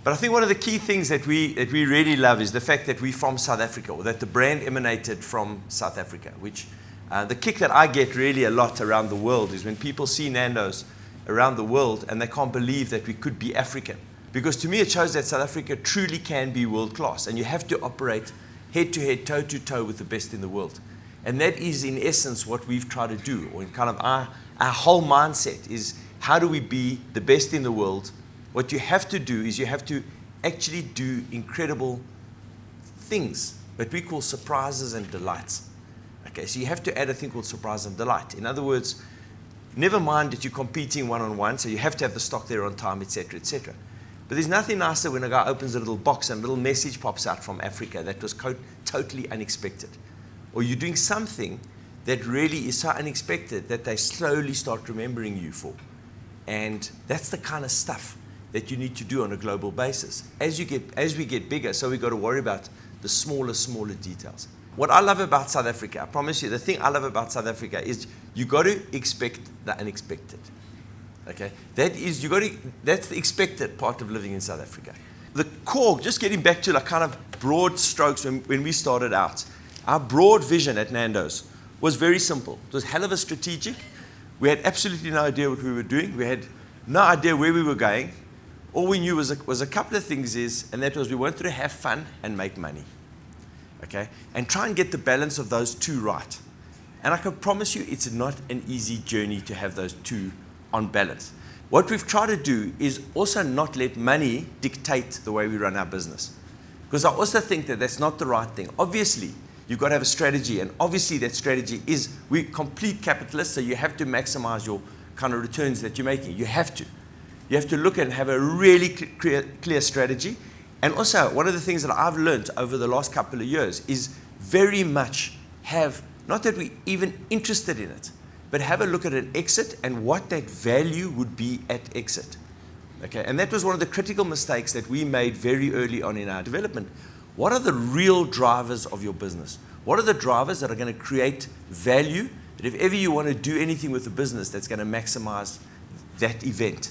But I think one of the key things that we really love is the fact that we're from South Africa, or that the brand emanated from South Africa, which the kick that I get really a lot around the world is when people see Nandos around the world and they can't believe that we could be African. Because to me it shows that South Africa truly can be world class, and you have to operate head to head, toe to toe with the best in the world. And that is in essence what we've tried to do, or in kind of our whole mindset is, how do we be the best in the world? What you have to do is you have to actually do incredible things that we call surprises and delights. Okay, so you have to add a thing called surprise and delight. In other words, never mind that you're competing one-on-one, so you have to have the stock there on time, etc., etc. But there's nothing nicer when a guy opens a little box and a little message pops out from Africa that was totally unexpected. Or you're doing something that really is so unexpected that they slowly start remembering you for. And that's the kind of stuff that you need to do on a global basis. As we get bigger, so we've got to worry about the smaller details. What I love about South Africa, I promise you, the thing I love about South Africa is you got to expect the unexpected. Okay, that's the expected part of living in South Africa. The core, just getting back to like kind of broad strokes when we started out, our broad vision at Nandos was very simple. It was hell of a strategic. We had absolutely no idea what we were doing. We had no idea where we were going. All we knew was a couple of things and that was we wanted to have fun and make money. Okay, and try and get the balance of those two right. And I can promise you it's not an easy journey to have those two on balance. What we've tried to do is also not let money dictate the way we run our business. Because I also think that that's not the right thing. Obviously, you've got to have a strategy, and obviously that strategy is, we're complete capitalists, so you have to maximize your kind of returns that you're making. You have to. You have to look and have a really clear strategy. And also, one of the things that I've learned over the last couple of years is very much have, not that we're even interested in it, but have a look at an exit and what that value would be at exit. Okay, and that was one of the critical mistakes that we made very early on in our development. What are the real drivers of your business? What are the drivers that are going to create value, that if ever you want to do anything with the business, that's going to maximize that event?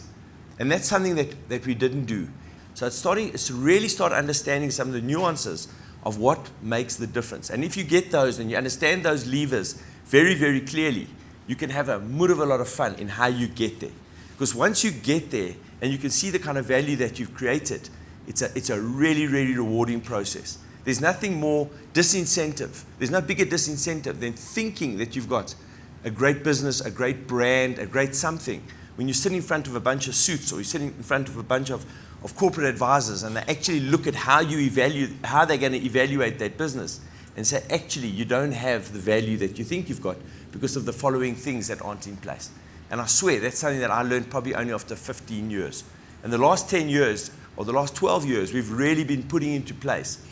And that's something that we didn't do. So it's really start understanding some of the nuances of what makes the difference. And if you get those and you understand those levers very, very clearly, you can have a lot of fun in how you get there. Because once you get there and you can see the kind of value that you've created, it's a really, really rewarding process. There's nothing more disincentive. There's no bigger disincentive than thinking that you've got a great business, a great brand, a great something. When you sit in front of a bunch of suits, or you're sitting in front of a bunch of corporate advisors, and they actually look at how they're going to evaluate that business and say, actually, you don't have the value that you think you've got because of the following things that aren't in place. And I swear, that's something that I learned probably only after 15 years. And the last 10 years, or the last 12 years, we've really been putting into place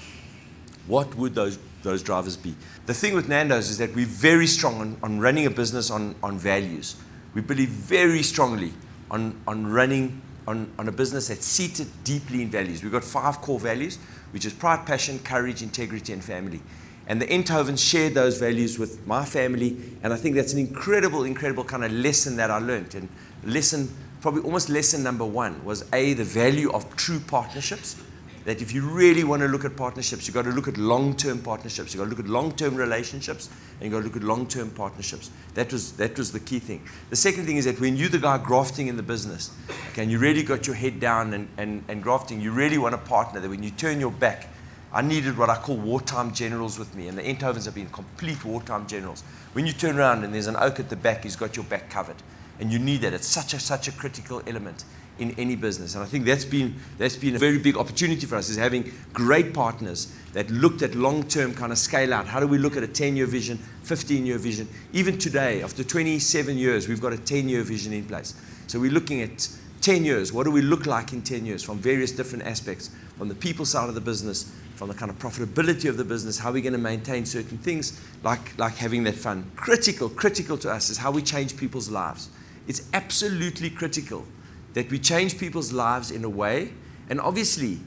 what would those drivers be. The thing with Nandos is that we're very strong on running a business on values. We believe very strongly on running on a business that's seated deeply in values. We've got 5 core values, which is pride, passion, courage, integrity, and family. And the Enthovens shared those values with my family, and I think that's an incredible kind of lesson that I learned. And probably almost lesson number 1 was the value of true partnerships. That if you really want to look at partnerships, you've got to look at long-term partnerships. You've got to look at long-term relationships, and you've got to look at long-term partnerships. That was the key thing. The second thing is that when you're the guy grafting in the business, okay, and you really got your head down and grafting, you really want a partner that when you turn your back, I needed what I call wartime generals with me, and the Enthovens have been complete wartime generals. When you turn around and there's an oak at the back, he's got your back covered. And you need that. It's such a critical element in any business. And I think that's been a very big opportunity for us, is having great partners that looked at long-term kind of scale out. How do we look at a 10-year vision, 15-year vision? Even today, after 27 years, we've got a 10-year vision in place. So we're looking at 10 years. What do we look like in 10 years from various different aspects, from the people side of the business, from the kind of profitability of the business, how we're going to maintain certain things like having that fun. Critical to us is how we change people's lives. It's absolutely critical that we change people's lives in a way, and obviously,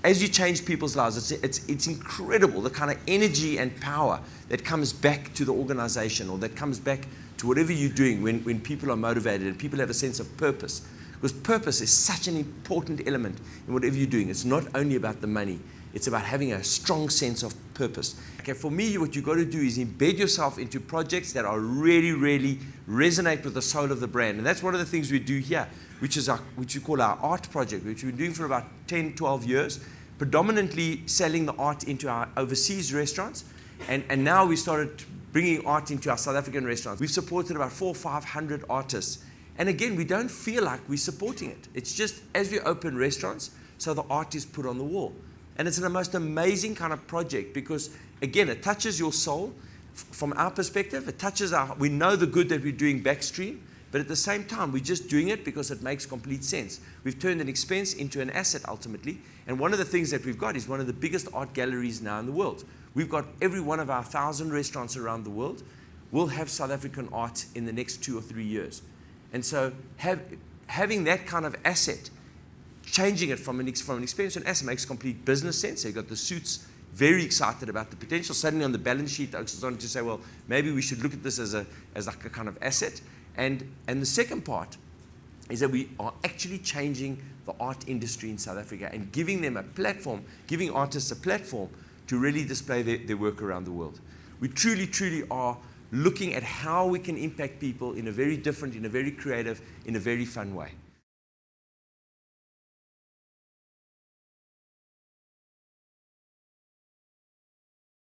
as you change people's lives, it's incredible the kind of energy and power that comes back to the organization, or that comes back to whatever you're doing when people are motivated and people have a sense of purpose. Because purpose is such an important element in whatever you're doing. It's not only about the money. It's about having a strong sense of purpose. Okay, for me, what you've got to do is embed yourself into projects that are really resonate with the soul of the brand. And that's one of the things we do here, which we call our art project, which we've been doing for about 10, 12 years, predominantly selling the art into our overseas restaurants. And now we started bringing art into our South African restaurants. We've supported about 400 or 500 artists. And again, we don't feel like we're supporting it. It's just as we open restaurants, so the art is put on the wall. And it's the most amazing kind of project because, again, it touches your soul. From our perspective, it touches we know the good that we're doing backstream, but at the same time, we're just doing it because it makes complete sense. We've turned an expense into an asset ultimately. And one of the things that we've got is one of the biggest art galleries now in the world. We've got every one of our 1,000 restaurants around the world will have South African art in the next 2 or 3 years. And so having that kind of asset, changing it from an expense to an asset makes complete business sense. So you've got the suits very excited about the potential. Suddenly on the balance sheet, they're starting to say, well, maybe we should look at this as like a kind of asset. And the second part is that we are actually changing the art industry in South Africa and giving them a platform, giving artists a platform to really display their work around the world. We truly are looking at how we can impact people in a very different, in a very creative, in a very fun way.